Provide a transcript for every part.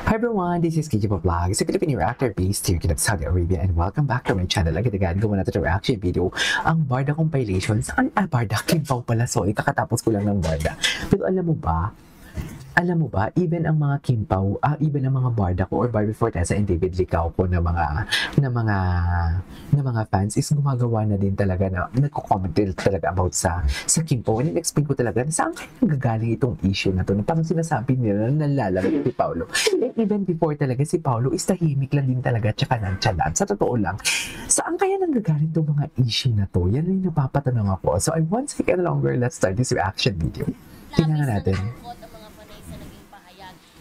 Hi everyone, this is KJ Vlogs, a Filipino reactor based here in Saudi Arabia, and welcome back to my channel. Agad-agad gawa natin ang reaction video, ang Barda compilation. Saan? Barda? Kimpaw pala, sorry, kakatapos ko lang ng Barda. Pero alam mo ba, even ang mga Kimpaw, even ang mga Barda ko or Barbie Forteza and David Licao ko na mga fans is gumagawa na din talaga na nagko-comment din talaga about sa Kimpaw. And in-explain ko talaga na saan kaya nanggagaling itong issue na to, na parang sinasabi nila na nalalaman si Paolo. And even before talaga si Paolo is tahimik lang din talaga tsaka nantsalan. Sa totoo lang, saan kaya nanggagaling itong mga issue na to? Yan yung napapatanong ako. So I won't take any longer, let's start this reaction video. Tingnan natin.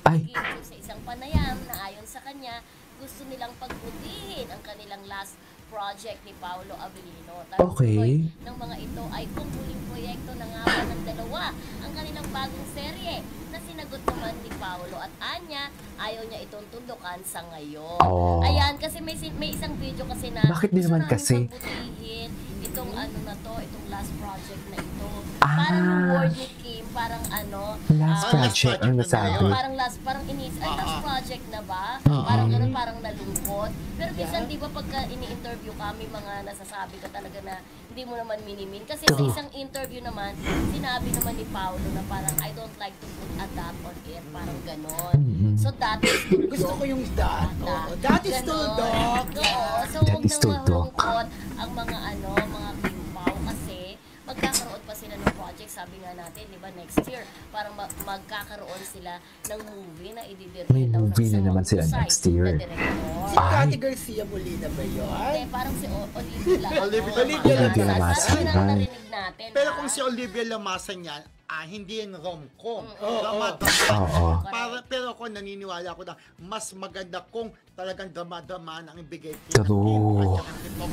Ay. Sa isang panayam na ayon sa kanya, gusto nilang pagbutihin ang kanilang last project ni Paolo Abilino. Okay. Ng mga ito ay kung huling proyekto na nga ba ng dalawa ang kanilang bagong serye na sinagot naman ni Paolo at Anya, ayaw niya itong tundukan sa ngayon. Oh. Ayan, kasi may isang video kasi na bakit din naman kasi pagbutihin itong itong last project na ito. Parang word ni Kim, parang last project ang nasabi. Parang last project na ba? Parang gano'n, parang nalungkot. Pero minsan, di ba, pagka ini-interview kami, mga nasasabi ka talaga na hindi mo naman minimin. Kasi sa isang interview naman, sinabi naman ni Paolo na parang, I don't like to put a dot on it. Parang gano'n. So, that is gusto ko yung dot. That is too dot. So, huwag nang malungkot ang mga Kimpaw kasi magkakaroon pa sila ng project, sabi nga natin, di ba, next year, parang magkakaroon sila ng movie na i-direct. May movie na naman sila next year. Si Cathy Garcia Molina ba yun? Hindi, parang si Olivia Olivia Lamasa. Narinig natin. Pero kung si Olivia Lamasa niyan, hindi yung rom-com. Pero ako naniniwala ko na mas maganda kung talagang drama-drama ang ibigay ko.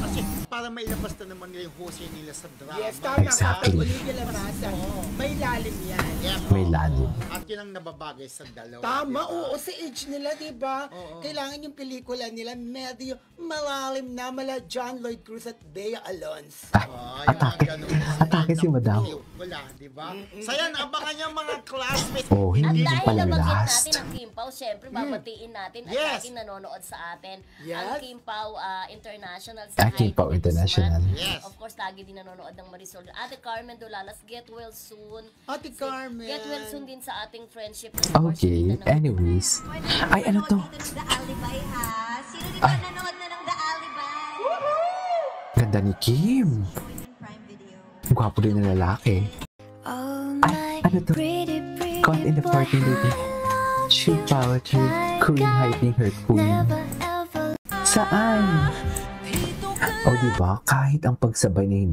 Kasi para mailabas na naman nila yung husay nila sa drama. Yes, tama. Exactly. Olivia Lamasa, may lalim yan. May lalim. At yun ang nababagay sa dalawa. Tama, oo. Sa age nila, di ba? Kailangan yung pelikula nila medyo malalim na mala John Lloyd Cruz at Bea Alonzo. Atake si Madam. Wala, di ba? So yan, abangan yung mga classmates. Hindi At pala dahil nabanggit last. natin ang Kimpaw, syempre babatiin natin at laging nanonood sa atin ang Kimpaw International. Kimpaw International. Of course, lagi din nanonood ng Marisol. Ate Carmen Dolalas, get well soon. Ate Carmen. Get well soon din sa ating friendship. Okay, anyways. Ay, ano to? The Alibay, ha? Sino dito nanonood na ng The Alibay? Ganda ni Kim. Gwapo din na lalaki. Ay, ano to? Caught in the party lady. She power to queen hiding her queen. Saan? Diba? Kahit ang pagsabay na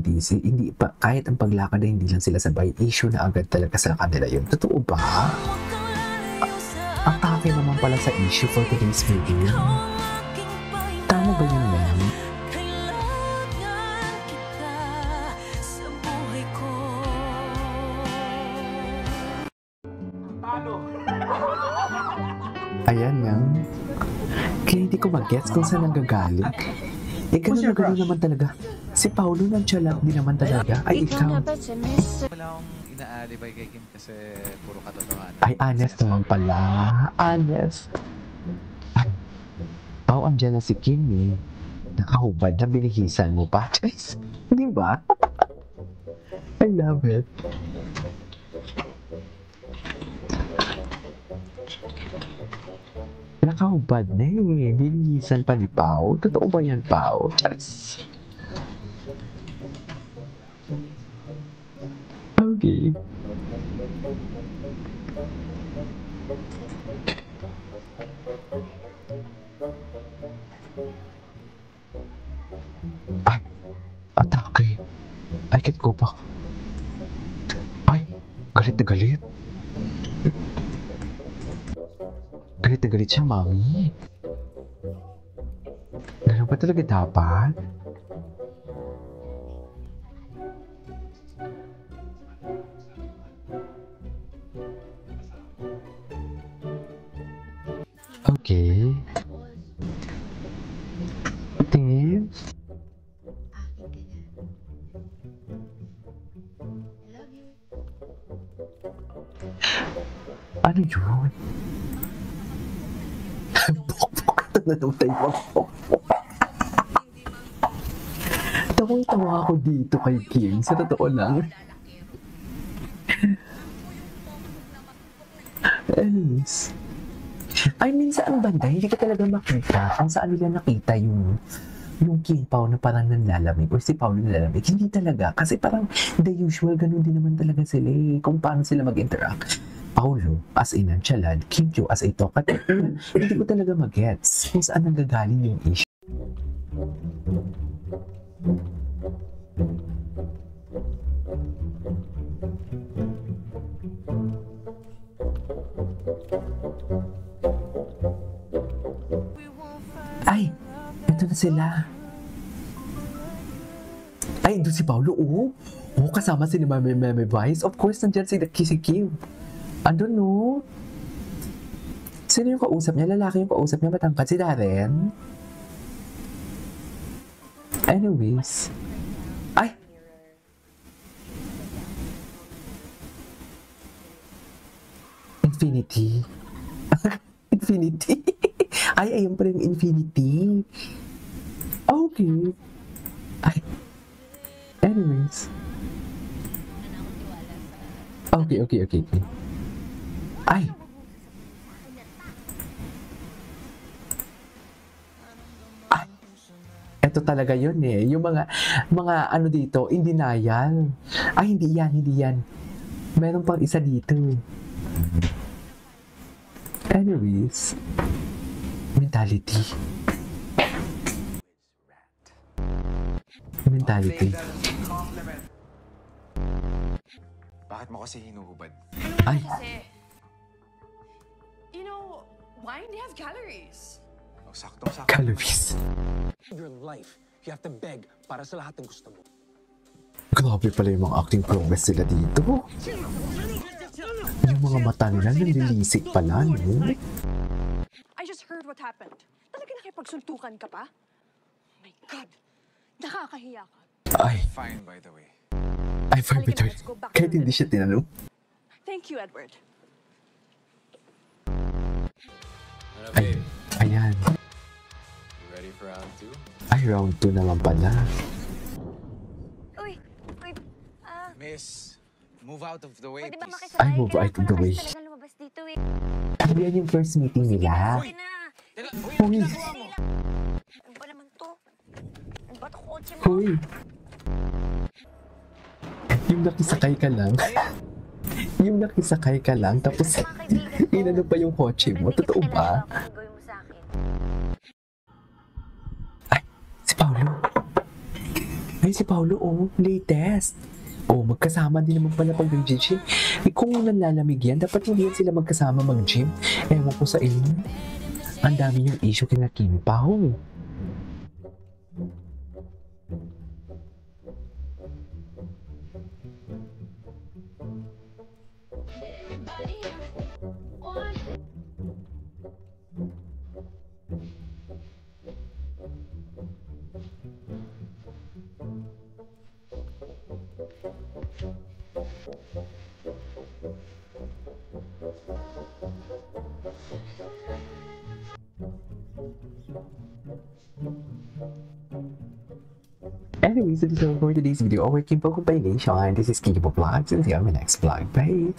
kahit ang paglakad na hindi lang sila sabay, issue na agad talaga sa kanila yun. Totoo ba? Ang taki naman pala sa issue for today's video. Tama ba yun, ma'am? Ayan nga. Kaya hindi ko mag-gets kung saan nanggagaling. Ganun na gano'n naman talaga. Si Paolo nonchalant din naman talaga. Ay, ikaw. Wala akong inaalibay kay Kim kasi puro katotohanan. Ay, honest naman pala. Honest. Ay, andyan na si Kim eh. Nakahubad na binihisan mo pa. Di ba? I love it. Nakahubad na eh. Binihisan pa ni Pao. Totoo ba yan, Pao? Yes. Okay. Ay, atake. I can't go back. Ay, galit na galit. Galit na galit siya, mami. Ganun ba talaga dapat? Okay. Tingin. Ano yun? Namatay mo ako. Tawang-tawa ako dito kay Kim. Sa totoo lang. Anyways. I mean, saan banda? Hindi ka talaga makita. Kung saan nila nakita yung Kim Pao na parang nanlalamig or si Paolo nanlalamig. Hindi talaga. Kasi parang the usual, ganun din naman talaga sila eh. Kung paano sila mag-interact. Paolo as a nonchalant, Kim Chiu as a talkative. Hindi ko talaga mag-gets kung saan nanggagaling yung issue. Ay, ito na sila. Ay, doon si Paolo, oh. Oh, kasama si Meme Vice. Of course, nandiyan si Kim. Andun, no? Sino yung kausap niya? Lalaki yung kausap niya, matangkad si Darren. Anyways. Ay! Infinity. Infinity. Ay, ayun pa rin yung Infinity. Okay. Ay. Anyways. Okay. Ay. Ay. Ito talaga yun eh. Yung mga ano dito, in denial. Ay, hindi yan. Meron pang isa dito. Anyways. Mentality. Bakit mo kasi hinuhubad? Ay. You know, why do you have calories? Oh, saktong-sakto. Calories. Your life, you have to beg para sa lahat ng gusto mo. Grabe pala yung mga acting progress sila dito. Yung mga mata nila nalilisik pala, no? I just heard what happened. Talaga nakipagsuntukan ka pa? Oh my God! Nakakahiya ka. Ay, Fine, by the way. ay, fine with her. Kahit hindi siya tinanong. Thank you, Edward. Ay, ayan. Ready for round 2? Ay, round 2 naman pala. Uy, Miss, move out of the way, pwede ba please. makisabay? Ay, move out of the way. Kailangan ko na kasi talagang lumabas dito eh. Ano yan yung first meeting nila? Sige na. Uy, Ano ba naman to? Ano ba to kotse mo? uy. Yung nakisakay ka lang, tapos inano pa yung kotse mo. Totoo ba? Gawin mo sa akin. Ay, si Paolo. Ay, si Paolo, oh, latest. Oh, magkasama din naman pala pag nag-gym. Eh, kung nanlalamig yan, dapat hindi yan sila magkasama mag-gym. Ewan ko sa inyo. Ang dami yung issue kina Kim Pao. Anyways, this is all for today's video. Our Kimpo compilation. This is Kimpo Vlogs, and see you on my next vlog. Bye!